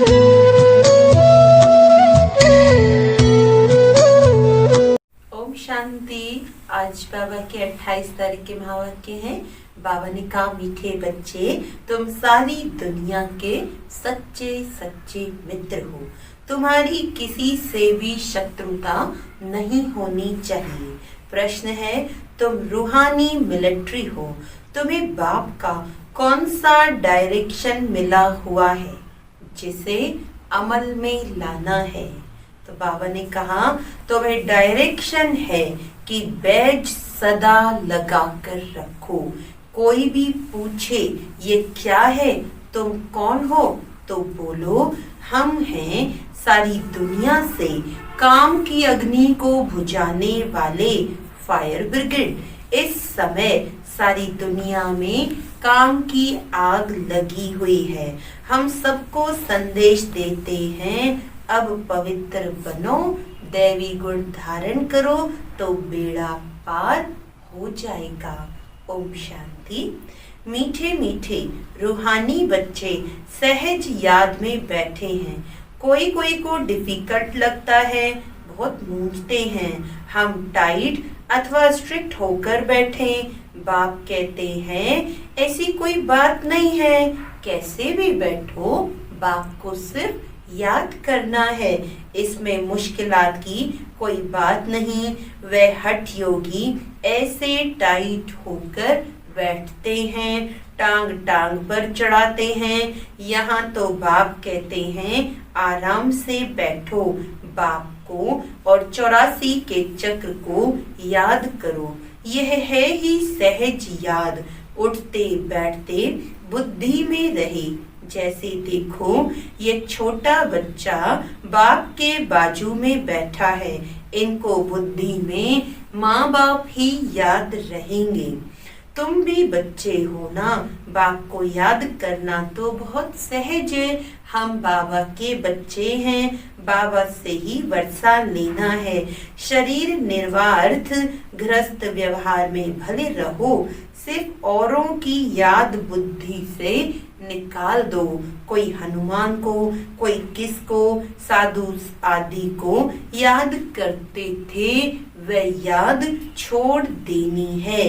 ओम शांति। आज बाबा के 28 तारीख के महावाक्य हैं। बाबा ने कहा, मीठे बच्चे, तुम सारी दुनिया के सच्चे सच्चे मित्र हो। तुम्हारी किसी से भी शत्रुता नहीं होनी चाहिए। प्रश्न है, तुम रूहानी मिलिट्री हो। तुम्हें बाप का कौन सा डायरेक्शन मिला हुआ है जिसे अमल में लाना है? तो बाबा ने कहा, तुम्हें डायरेक्शन है कि बैज सदा लगा कर रखो। कोई भी पूछे ये क्या है, तुम कौन हो, तो बोलो हम हैं सारी दुनिया से काम की अग्नि को बुझाने वाले फायर ब्रिगेड। इस समय सारी दुनिया में काम की आग लगी हुई है। हम सबको संदेश देते हैं, अब पवित्र बनो, दैवी गुण धारण करो तो बेड़ा पार हो जाएगा। ओम शांति। मीठे मीठे रूहानी बच्चे सहज याद में बैठे हैं। कोई कोई को डिफिकल्ट लगता है, बहुत मूंझते हैं। हम टाइट अथवा स्ट्रिक्ट होकर बैठे। बाप कहते हैं, ऐसी कोई बात नहीं है, कैसे भी बैठो, बाप को सिर्फ याद करना है। इसमें मुश्किलात की कोई बात नहीं। वह हठ योगी ऐसे टाइट होकर बैठते हैं, टांग टांग पर चढ़ाते हैं। यहाँ तो बाप कहते हैं, आराम से बैठो, बाप को और 84 के चक्र को याद करो। यह है ही सहज याद। उठते बैठते बुद्धि में रहे। जैसे देखो, ये छोटा बच्चा बाप के बाजू में बैठा है। इनको बुद्धि में माँ बाप ही याद रहेंगे। तुम भी बच्चे हो ना, बाप को याद करना तो बहुत सहज है। हम बाबा के बच्चे हैं, बाबा से ही वर्षा लेना है। शरीर निर्वार्थ गृहस्थ व्यवहार में भले रहो, सिर्फ औरों की याद बुद्धि से निकाल दो। कोई हनुमान को, कोई किसको, साधु आदि को याद करते थे, वह याद छोड़ देनी है।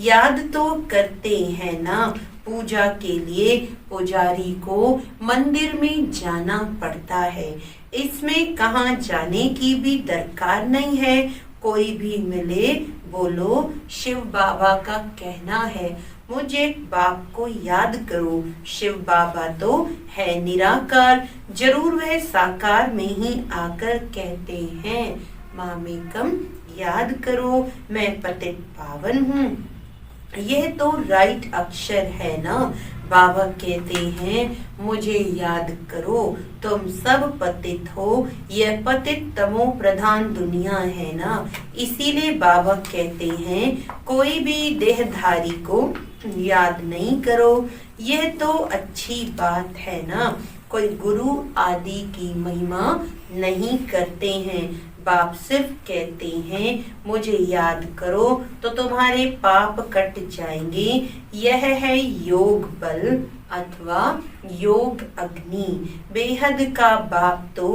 याद तो करते हैं ना, पूजा के लिए पुजारी को मंदिर में जाना पड़ता है। इसमें कहाँ जाने की भी दरकार नहीं है। कोई भी मिले, बोलो शिव बाबा का कहना है, मुझे बाप को याद करो। शिव बाबा तो है निराकार, जरूर वह साकार में ही आकर कहते हैं, मामेकम याद करो, मैं पतित पावन हूँ। यह तो राइट अक्षर है ना। बाबा कहते हैं, मुझे याद करो, तुम सब पतित हो। यह पतित तमो प्रधान दुनिया है ना। इसीलिए बाबा कहते हैं, कोई भी देहधारी को याद नहीं करो। यह तो अच्छी बात है ना। कोई गुरु आदि की महिमा नहीं करते हैं। बाप सिर्फ कहते हैं, मुझे याद करो तो तुम्हारे पाप कट जाएंगे। यह है योग बल अथवा योग अग्नि। बेहद का बाप तो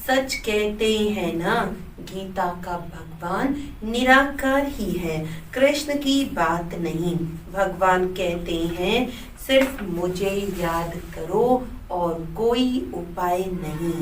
सच कहते हैं ना। गीता का भगवान निराकार ही है, कृष्ण की बात नहीं। भगवान कहते हैं, सिर्फ मुझे याद करो और कोई उपाय नहीं।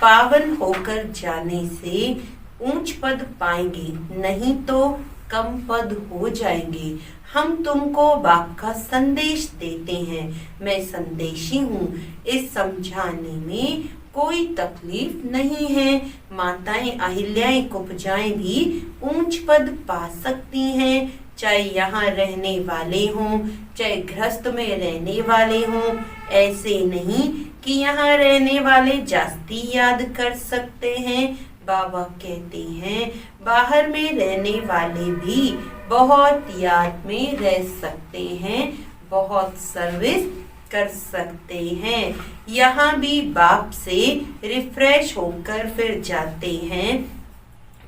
पावन होकर जाने से ऊंच पद पाएंगे, नहीं तो कम पद हो जाएंगे। हम तुमको बाप का संदेश देते हैं, मैं संदेशी हूँ। इस समझाने में कोई तकलीफ नहीं है। माताएं अहिल्याएं कुब्जाएं भी ऊंच पद पा सकती हैं, चाहे यहाँ रहने वाले हों, चाहे गृहस्थ में रहने वाले हों। ऐसे नहीं कि यहाँ रहने वाले जास्ती याद कर सकते हैं। बाबा कहते हैं, बाहर में रहने वाले भी बहुत याद में रह सकते हैं, बहुत सर्विस कर सकते हैं। यहाँ भी बाप से रिफ्रेश होकर फिर जाते हैं,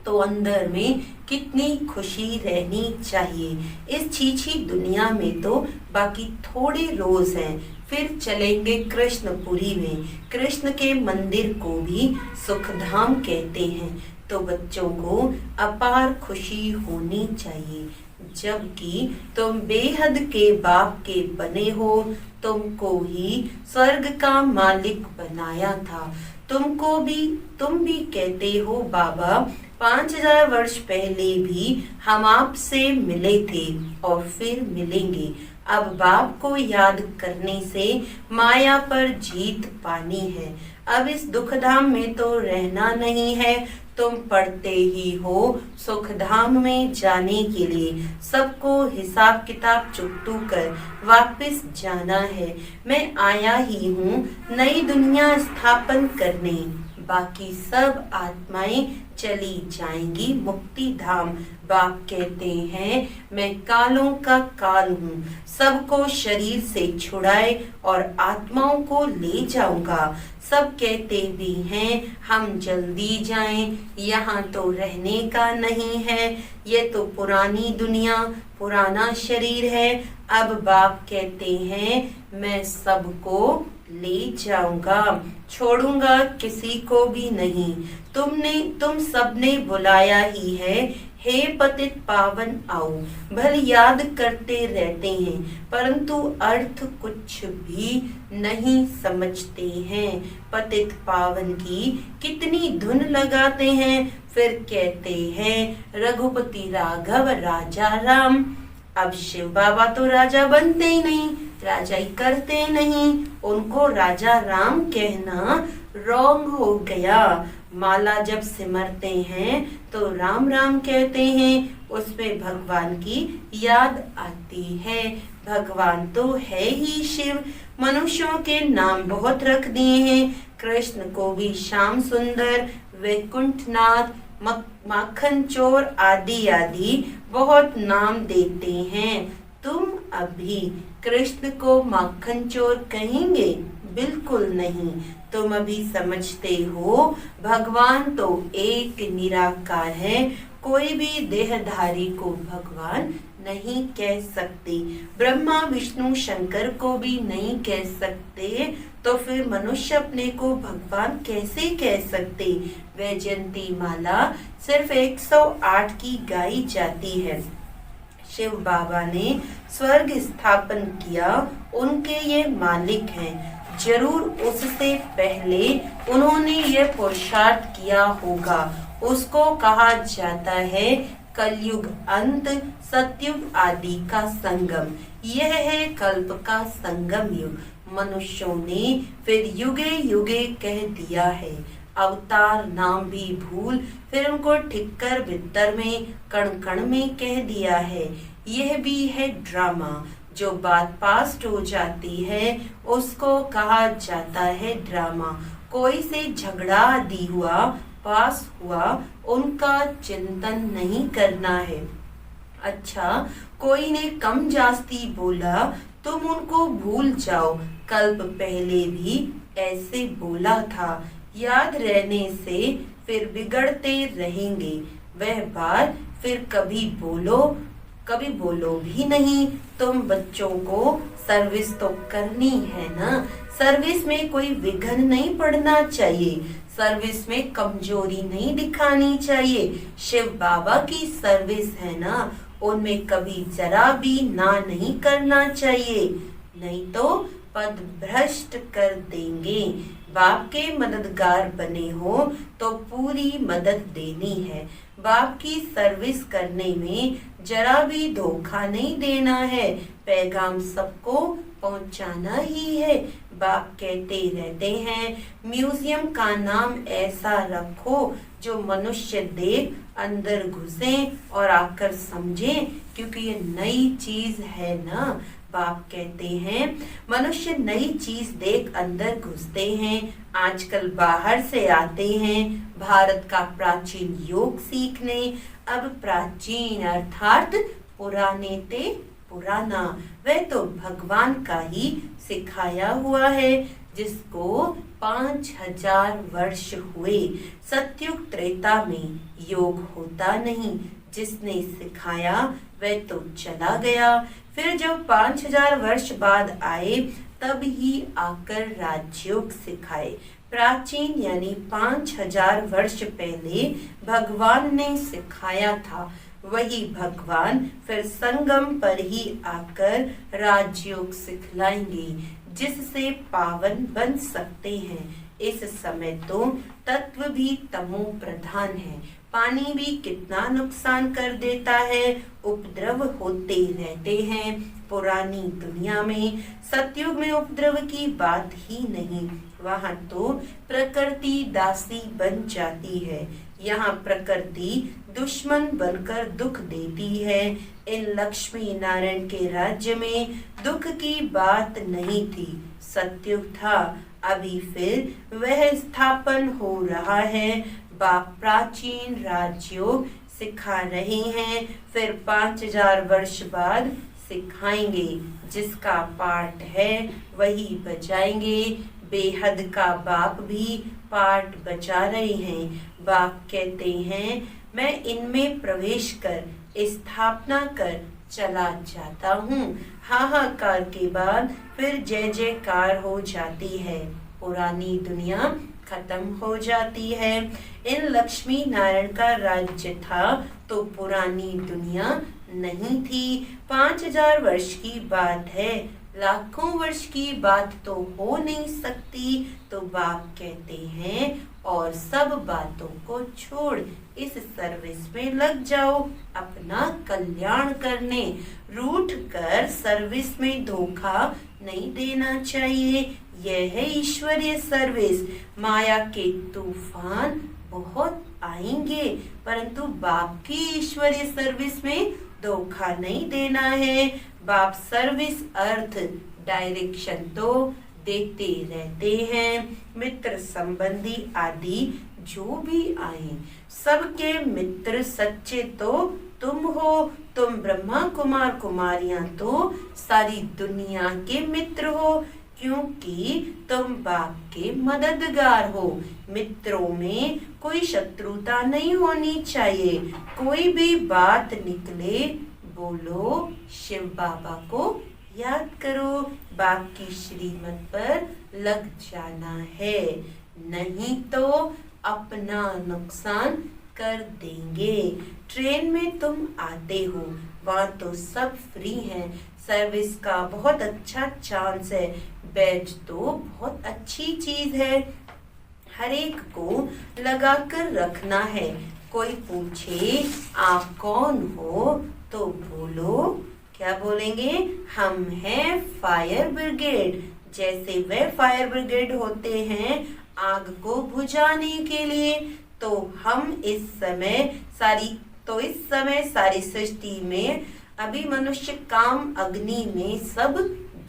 तो अंदर में कितनी खुशी रहनी चाहिए। इस छीछी दुनिया में तो बाकी थोड़े रोज हैं, फिर चलेंगे कृष्णपुरी में। कृष्ण के मंदिर को भी सुखधाम कहते हैं। तो बच्चों को अपार खुशी होनी चाहिए, जबकि तुम बेहद के बाप के बने हो। तुमको ही स्वर्ग का मालिक बनाया था। तुम भी कहते हो बाबा 5000 वर्ष पहले भी हम आपसे मिले थे और फिर मिलेंगे। अब बाप को याद करने से माया पर जीत पानी है। अब इस दुखधाम में तो रहना नहीं है। तुम पढ़ते ही हो सुखधाम में जाने के लिए सबको हिसाब किताब चुकतू कर वापस जाना है। मैं आया ही हूँ नई दुनिया स्थापन करने। बाकी सब आत्माएं चली जाएंगी मुक्ति धाम। बाप कहते हैं मैं कालों का काल हूँ, सबको शरीर से छुड़ाए और आत्माओं को ले जाऊंगा। सब कहते भी हैं हम जल्दी जाएं, यहाँ तो रहने का नहीं है। ये तो पुरानी दुनिया, पुराना शरीर है। अब बाप कहते हैं मैं सबको ले जाऊंगा, छोड़ूंगा किसी को भी नहीं। तुम सबने बुलाया ही है, हे पतित पावन आओ। भले याद करते रहते हैं परंतु अर्थ कुछ भी नहीं समझते हैं। पतित पावन की कितनी धुन लगाते हैं, फिर कहते हैं रघुपति राघव राजा राम। अब शिव बाबा तो राजा बनते ही नहीं, राजा ही करते नहीं। उनको राजा राम कहना रॉन्ग हो गया। माला जब सिमरते हैं तो राम राम कहते हैं, उसमें भगवान की याद आती है। भगवान तो है ही शिव। मनुष्यों के नाम बहुत रख दिए हैं। कृष्ण को भी श्याम सुंदर, वैकुंठनाथ, माखन चोर आदि आदि बहुत नाम देते हैं। तुम अभी कृष्ण को माखन चोर कहेंगे? बिल्कुल नहीं। तुम अभी समझते हो भगवान तो एक निराकार है। कोई भी देहधारी को भगवान नहीं कह सकते। ब्रह्मा विष्णु शंकर को भी नहीं कह सकते, तो फिर मनुष्य अपने को भगवान कैसे कह सकते? वैजयंती माला सिर्फ 108 की गाई जाती है। शिव बाबा ने स्वर्ग स्थापन किया, उनके ये मालिक हैं। जरूर उससे पहले उन्होंने ये पुरुषार्थ किया होगा। उसको कहा जाता है कलयुग अंत, सतयुग आदि का संगम। यह है कल्प का संगम युग। मनुष्यों ने फिर युगे युगे कह दिया है। अवतार नाम भी भूल फिर उनको ठिक्कर बित्तर में कण कण में कह दिया है। यह भी है ड्रामा। जो बात पास्ट हो जाती है उसको कहा जाता है ड्रामा। कोई से झगड़ा आदि हुआ, पास हुआ, उनका चिंतन नहीं करना है। अच्छा, कोई ने कम जास्ती बोला, तुम उनको भूल जाओ। कल्प पहले भी ऐसे बोला था। याद रहने से फिर बिगड़ते रहेंगे। वह बात फिर कभी बोलो भी नहीं। तुम बच्चों को सर्विस तो करनी है ना। सर्विस में कोई विघ्न नहीं पड़ना चाहिए। सर्विस में कमजोरी नहीं दिखानी चाहिए। शिव बाबा की सर्विस है ना, उनमें कभी जरा भी ना नहीं करना चाहिए, नहीं तो पद भ्रष्ट कर देंगे। बाप के मददगार बने हो तो पूरी मदद देनी है। बाप की सर्विस करने में जरा भी धोखा नहीं देना है। पैगाम सबको पहुंचाना ही है। बाप कहते रहते हैं म्यूजियम का नाम ऐसा रखो जो मनुष्य देख अंदर घुसे और आकर समझे, क्योंकि ये नई चीज है ना। बाप कहते हैं मनुष्य नई चीज देख अंदर घुसते हैं। आजकल बाहर से आते हैं भारत का प्राचीन योग सीखने। अब प्राचीन अर्थात पुराने ते पुराना, वह तो भगवान का ही सिखाया हुआ है, जिसको 5000 वर्ष हुए। सतयुग त्रेता में योग होता नहीं। जिसने सिखाया वह तो चला गया। फिर जब 5000 वर्ष बाद आए तब ही आकर राजयोग सिखाए। प्राचीन यानी 5000 वर्ष पहले भगवान ने सिखाया था, वही भगवान फिर संगम पर ही आकर राजयोग सिखलाएंगे, जिससे पावन बन सकते हैं। इस समय तो तत्व भी तमो प्रधान है, पानी भी कितना नुकसान कर देता है, उपद्रव होते रहते हैं। पुरानी दुनिया में सतयुग में उपद्रव की बात ही नहीं, वहाँ तो प्रकृति दासी बन जाती है। यहाँ प्रकृति दुश्मन बनकर दुख देती है। इन लक्ष्मी नारायण के राज्य में दुख की बात नहीं थी, सतयुग था, अभी फिर वह स्थापन हो रहा है। बाप प्राचीन राजयोग सिखा रहे हैं, फिर 5000 वर्ष बाद सिखाएंगे। जिसका पाठ है वही बजाएंगे। बेहद का बाप भी पाठ बजा रहे हैं। बाप कहते हैं, मैं इनमें प्रवेश कर स्थापना कर चला जाता हूँ। हाहाकार के बाद फिर जय जयकार हो जाती है, पुरानी दुनिया खत्म हो जाती है। इन लक्ष्मी नारायण का राज्य था तो पुरानी दुनिया नहीं थी। 5000 वर्ष की बात है, लाखों वर्ष की बात तो हो नहीं सकती। तो बाप कहते हैं, और सब बातों को छोड़ इस सर्विस में लग जाओ, अपना कल्याण करने। रूठ कर सर्विस में धोखा नहीं देना चाहिए। यह है ईश्वरीय सर्विस। माया के तूफान बहुत आएंगे, परंतु बाप की ईश्वरीय सर्विस में धोखा नहीं देना है। बाप सर्विस अर्थ डायरेक्शन तो देते रहते हैं। मित्र संबंधी आदि जो भी आए, सबके मित्र सच्चे तो तुम हो। तुम ब्रह्मा कुमार कुमारियां तो सारी दुनिया के मित्र हो, क्योंकि तुम बाप के मददगार हो। मित्रों में कोई शत्रुता नहीं होनी चाहिए। कोई भी बात निकले, बोलो शिव बाबा को याद करो, बाप की श्रीमत पर लग जाना है, नहीं तो अपना नुकसान कर देंगे। ट्रेन में तुम आते हो, वहाँ तो सब फ्री है, सर्विस का बहुत अच्छा चांस है, बैच तो बहुत अच्छी चीज है, हर एक को लगा कर रखना है। कोई पूछे आप कौन हो, तो बोलो, क्या बोलेंगे, हम हैं फायर ब्रिगेड। जैसे वे फायर ब्रिगेड होते हैं आग को बुझाने के लिए, तो हम इस समय सारी सृष्टि में अभी मनुष्य काम अग्नि में सब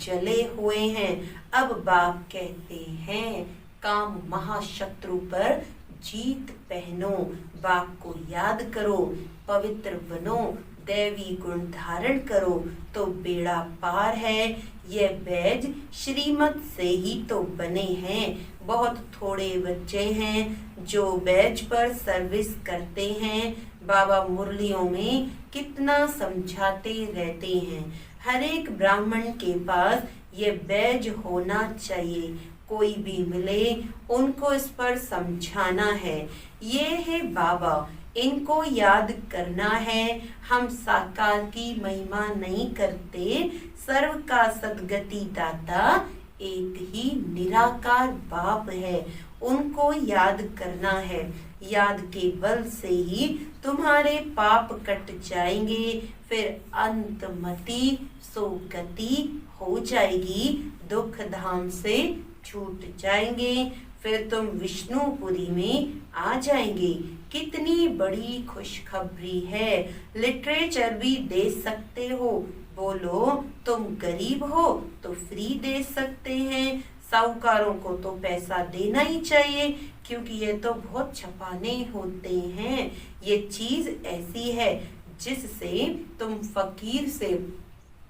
जले हुए हैं। अब बाप कहते हैं, काम महाशत्रु पर जीत पहनो, बाप को याद करो, पवित्र बनो, दैवी गुण धारण करो, तो बेड़ा पार है। ये बैज श्रीमत से ही तो बने हैं। बहुत थोड़े बच्चे हैं जो बैज पर सर्विस करते हैं। बाबा मुरलियों में कितना समझाते रहते हैं। हर एक ब्राह्मण के पास ये बैज होना चाहिए। कोई भी मिले उनको इस पर समझाना है। ये है बाबा, इनको याद करना है। हम साकार की महिमा नहीं करते, सर्व का सद्गति दाता एक ही निराकार बाप है, उनको याद करना है। याद के बल से ही तुम्हारे पाप कट जाएंगे, फिर अंतमति सोगति हो जाएगी, दुख धाम से छूट जाएंगे, फिर तुम विष्णुपुरी में आ जाएंगे। कितनी बड़ी खुशखबरी है। लिटरेचर भी दे सकते हो, बोलो तुम गरीब हो तो फ्री दे सकते हैं। साहूकारों को तो पैसा देना ही चाहिए, क्योंकि ये तो बहुत छपाने होते हैं। ये चीज ऐसी है जिससे तुम फकीर से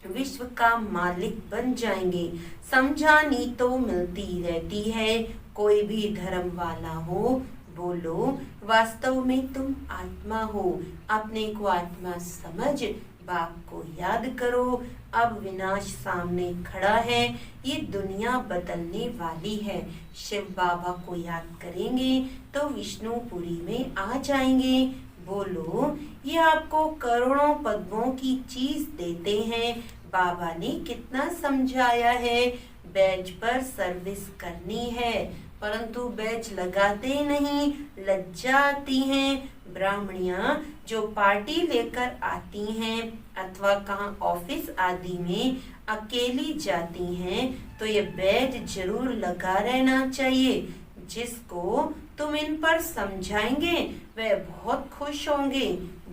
विश्व का मालिक बन जाएंगे। समझानी तो मिलती रहती है। कोई भी धर्म वाला हो, बोलो वास्तव में तुम आत्मा हो, अपने को आत्मा समझ बाप को याद करो, अब विनाश सामने खड़ा है, ये दुनिया बदलने वाली है। शिव बाबा को याद करेंगे तो विष्णुपुरी में आ जाएंगे। बोलो, ये आपको करोड़ों पद्मों की चीज देते हैं। बाबा ने कितना समझाया है, बैज पर सर्विस करनी है, परंतु बैज लगाते नहीं, लज्जा आती है। ब्राह्मणियां जो पार्टी लेकर आती हैं अथवा कहाँ ऑफिस आदि में अकेली जाती हैं, तो ये बैज जरूर लगा रहना चाहिए। जिसको तुम इन पर समझाएंगे वह बहुत खुश होंगे।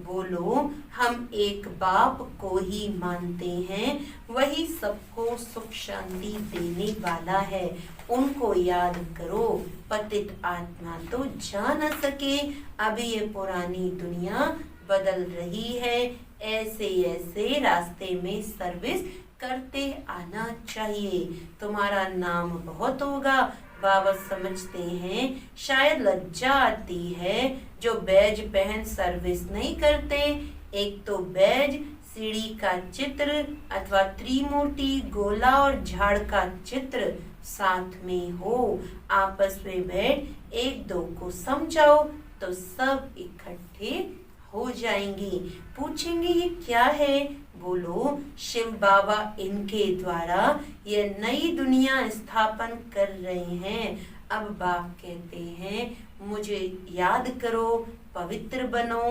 बोलो, हम एक बाप को ही मानते हैं, वही सबको सुख शांति देने वाला है, उनको याद करो। पतित आत्मा तो जा न सके, अभी ये पुरानी दुनिया बदल रही है, ऐसे ऐसे रास्ते में सर्विस करते आना चाहिए। तुम्हारा नाम बहुत होगा, बाबा समझते हैं शायद लज्जा आती है जो बैज पहन सर्विस नहीं करते। एक तो बैज, सीढ़ी का चित्र अथवा त्रिमूर्ति, गोला और झाड़ का चित्र साथ में हो, आपस में बैठ एक दो को समझाओ तो सब इकट्ठे हो जाएंगे। पूछेंगे ये क्या है? बोलो, शिव बाबा इनके द्वारा ये नई दुनिया स्थापन कर रहे हैं। अब बाप कहते हैं मुझे याद करो, पवित्र बनो,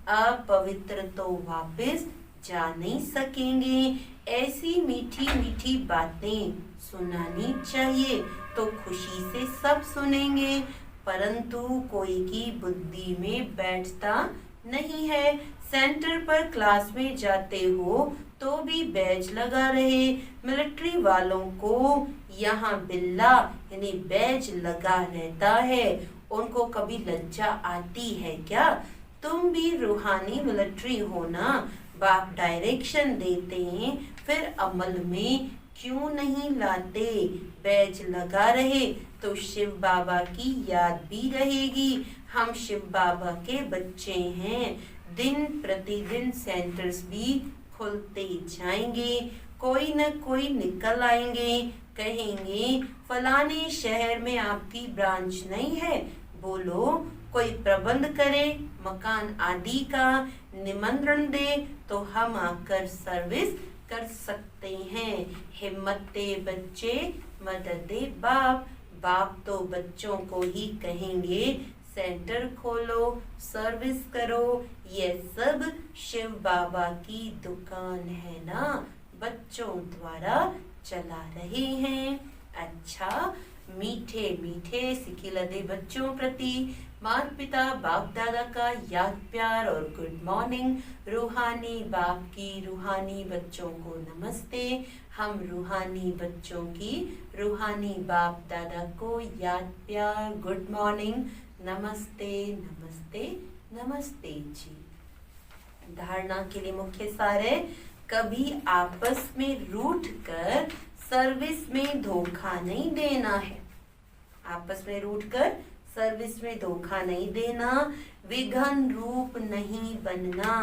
अपवित्र तो वापस जा नहीं सकेंगे। ऐसी मीठी मीठी बातें सुनानी चाहिए तो खुशी से सब सुनेंगे, परंतु कोई की बुद्धि में बैठता नहीं है। सेंटर पर क्लास में जाते हो तो भी बैज लगा रहे। मिलिट्री वालों को यहाँ बिल्ला यानी बैज लगा रहता है, उनको कभी लज्जा आती है क्या? तुम भी रूहानी मिलिट्री हो ना, बाप डायरेक्शन देते हैं, फिर अमल में क्यों नहीं लाते? बैज लगा रहे तो शिव बाबा की याद भी रहेगी। हम शिव बाबा के बच्चे हैं, दिन प्रतिदिन सेंटर्स भी खुलते जाएंगे, कोई न कोई निकल आएंगे, कहेंगे फलाने शहर में आपकी ब्रांच नहीं है। बोलो, कोई प्रबंध करे, मकान आदि का निमंत्रण दे तो हम आकर सर्विस कर सकते हैं। हिम्मत दे बच्चे, मदद दे बाप। बाप तो बच्चों को ही कहेंगे सेंटर खोलो, सर्विस करो, ये सब शिव बाबा की दुकान है ना, बच्चों द्वारा चला रहे हैं। अच्छा, मीठे मीठे सिखिलदे बच्चों प्रति माता पिता बाप दादा का याद प्यार और गुड मॉर्निंग। रूहानी बाप की रूहानी बच्चों को नमस्ते। हम रूहानी बच्चों की रूहानी बाप दादा को याद प्यार, गुड मॉर्निंग, नमस्ते नमस्ते नमस्ते जी। धारणा के लिए मुख्य सार है, कभी आपस में रूठ कर सर्विस में धोखा नहीं देना है। आपस में रूठ कर सर्विस में धोखा नहीं देना, विघन रूप नहीं बनना,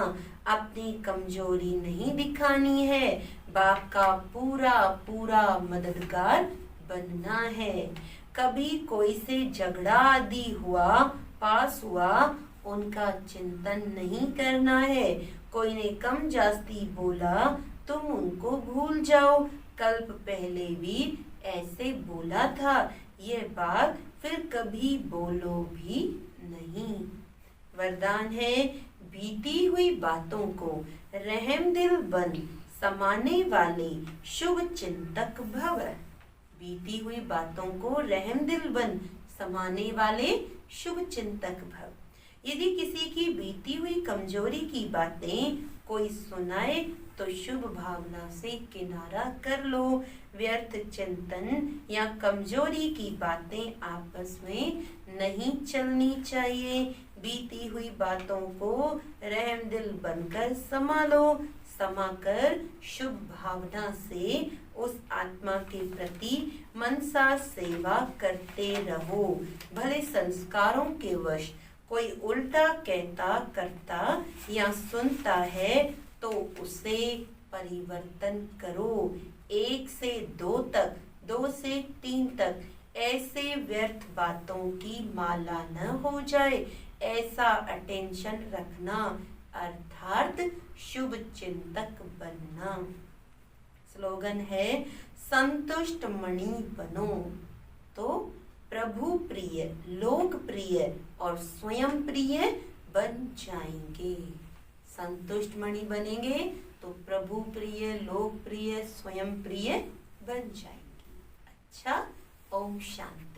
अपनी कमजोरी नहीं दिखानी है, बाप का पूरा पूरा मददगार बनना है। कभी कोई से झगड़ा आदि हुआ, पास हुआ, उनका चिंतन नहीं करना है। कोई ने कम जास्ती बोला, तुम उनको भूल जाओ, कल्प पहले भी ऐसे बोला था, ये बात फिर कभी बोलो भी नहीं। वरदान है, बीती हुई बातों को रहम दिल बन समाने वाले शुभ चिंतक भव। बीती हुई बातों को रहम दिल बन समाने वाले शुभ चिंतक भव। यदि किसी की बीती हुई कमजोरी की बातें कोई सुनाए तो शुभ भावना से किनारा कर लो। व्यर्थ चिंतन या कमजोरी की बातें आपस में नहीं चलनी चाहिए। बीती हुई बातों को रहम दिल बनकर संभालो, समाकर शुभ भावना से उस आत्मा के प्रति मनसा सेवा करते रहो। भले संस्कारों के वश कोई उल्टा कहता, करता या सुनता है तो उसे परिवर्तन करो। 1 से 2 तक, 2 से 3 तक ऐसे व्यर्थ बातों की माला न हो जाए, ऐसा अटेंशन रखना, अर्थात शुभ चिंतक बनना। स्लोगन है संतुष्ट मणि बनो। तो प्रभु प्रिय, लोक प्रिय और स्वयं प्रिय बन जाएंगे। संतुष्ट मणि बनेंगे तो प्रभु प्रिय, लोक प्रिय, स्वयं प्रिय बन जाएंगे। अच्छा, ओम शांति।